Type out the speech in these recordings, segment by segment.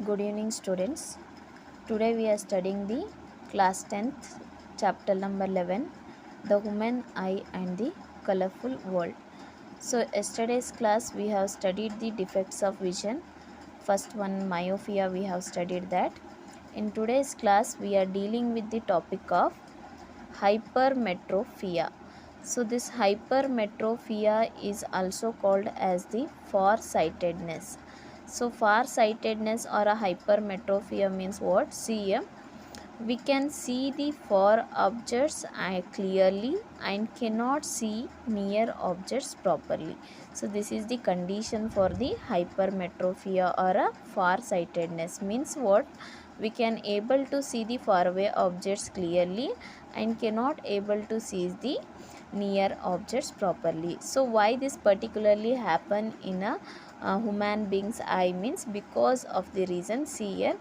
Good evening, students. Today we are studying the class 10th, chapter number 11, The Human Eye and the Colorful World. So, yesterday's class we have studied the defects of vision. First one, myopia, we have studied that. In today's class, we are dealing with the topic of hypermetropia. So, this hypermetropia is also called as the farsightedness. So farsightedness or a hypermetropia means what? See, we can see the far objects clearly and cannot see near objects properly. So this is the condition for the hypermetropia or a farsightedness. Means what? We can able to see the far away objects clearly and cannot able to see the near objects properly. So why this particularly happen in a human being's eye? Means because of the reason, see here,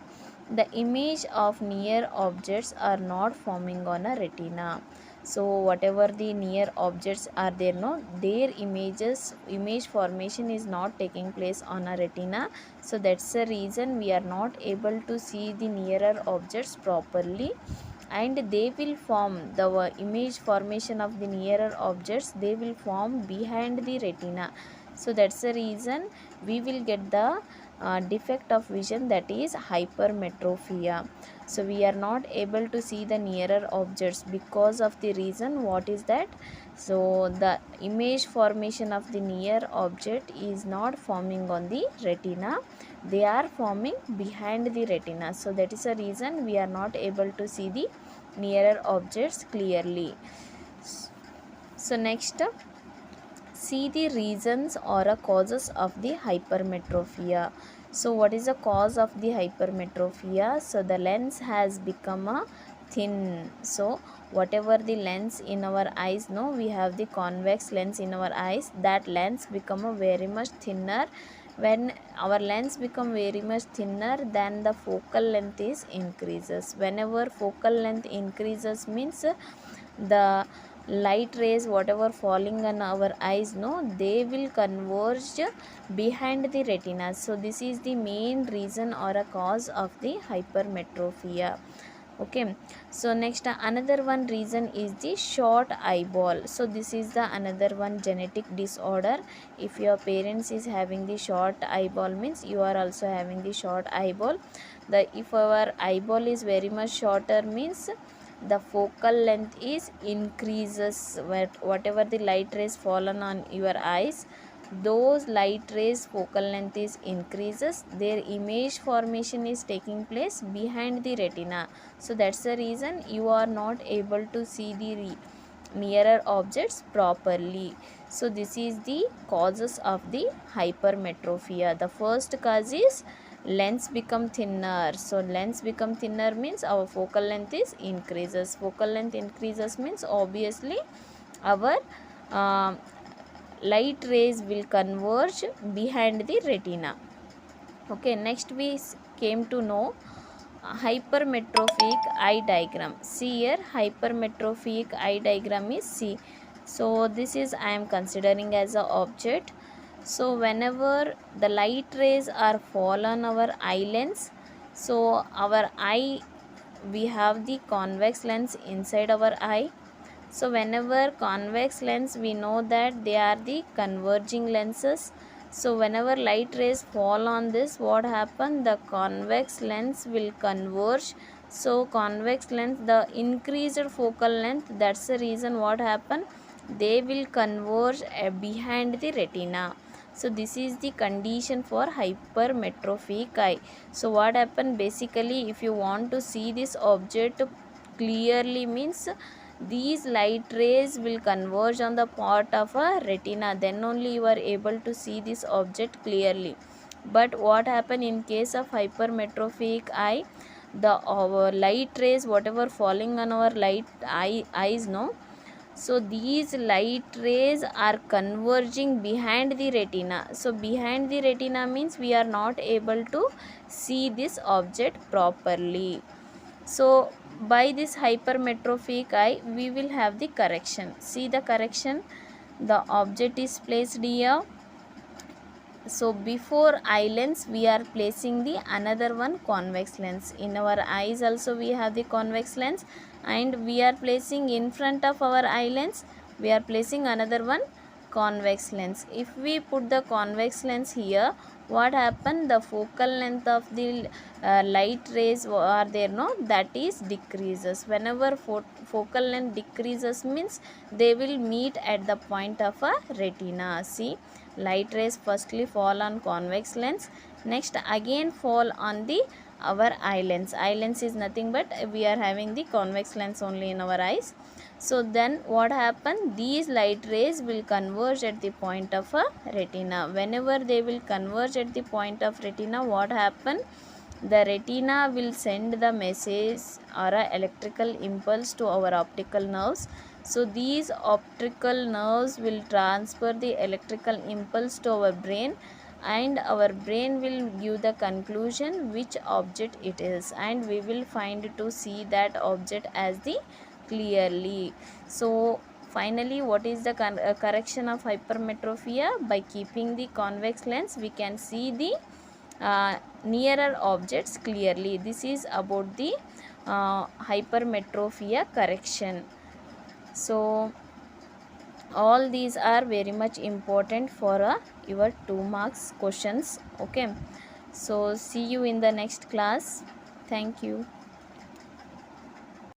the image of near objects are not forming on a retina. So whatever the near objects are there, no, their image formation is not taking place on a retina. So that's the reason we are not able to see the nearer objects properly, and they will form the image formation of the nearer objects, they will form behind the retina. So that's the reason we will get the defect of vision, that is hypermetropia. So we are not able to see the nearer objects because of the reason, what is that? So the image formation of the near object is not forming on the retina, they are forming behind the retina. So that is the reason we are not able to see the nearer objects clearly. So next, see the reasons or causes of the hypermetropia. So what is the cause of the hypermetropia? So the lens has become a thin. So whatever the lens in our eyes, no, we have the convex lens in our eyes, that lens become a very much thinner. When our lens become very much thinner, then the focal length is increases. Whenever focal length increases means the light rays whatever falling on our eyes, no, they will converge behind the retina. So this is the main reason or a cause of the hypermetropia. Okay, so next another one reason is the short eyeball. So this is the another one genetic disorder. If your parents is having the short eyeball means you are also having the short eyeball. The if our eyeball is very much shorter means the focal length is increases. Whatever the light rays fallen on your eyes, those light rays focal length is increases, their image formation is taking place behind the retina. So that's the reason you are not able to see the nearer objects properly. So this is the causes of the hypermetropia. The first cause is lens become thinner. So lens become thinner means our focal length is increases. Focal length increases means obviously our uh, light rays will converge behind the retina. Okay, next we came to know hypermetrophic eye diagram. See here, hypermetrophic eye diagram is C. So this is I am considering as a object. So whenever the light rays are fall on our eye lens, so our eye, we have the convex lens inside our eye. So whenever convex lens, we know that they are the converging lenses. So whenever light rays fall on this, what happen? The convex lens will converge. So convex lens, the increased focal length, that's the reason what happen? They will converge behind the retina. So this is the condition for hypermetrophic eye. So what happen? Basically, if you want to see this object clearly means these light rays will converge on the part of a retina, then only you are able to see this object clearly. But what happen in case of hypermetrophic eye? The our light rays whatever falling on our eyes, no, so these light rays are converging behind the retina. So behind the retina means we are not able to see this object properly. So by this hypermetrophic eye, we will have the correction. See the correction. The object is placed here. So before eye lens we are placing the another one convex lens. In our eyes also we have the convex lens, and we are placing in front of our eye lens we are placing another one convex lens. If we put the convex lens here, what happen, the focal length of the light rays are there, no, that is decreases. Whenever focal length decreases means they will meet at the point of a retina. See, light rays firstly fall on convex lens, next again fall on the our eye lens. Eye lens is nothing but we are having the convex lens only in our eyes. So then what happen, these light rays will converge at the point of a retina. Whenever they will converge at the point of retina, what happen, the retina will send the message or a electrical impulse to our optical nerves. So these optical nerves will transfer the electrical impulse to our brain, and our brain will give the conclusion which object it is, and we will find to see that object as the clearly. So finally, what is the correction of hypermetropia? By keeping the convex lens we can see the nearer objects clearly. This is about the hypermetropia correction. So all these are very much important for your 2 marks questions. Okay, so see you in the next class. Thank you.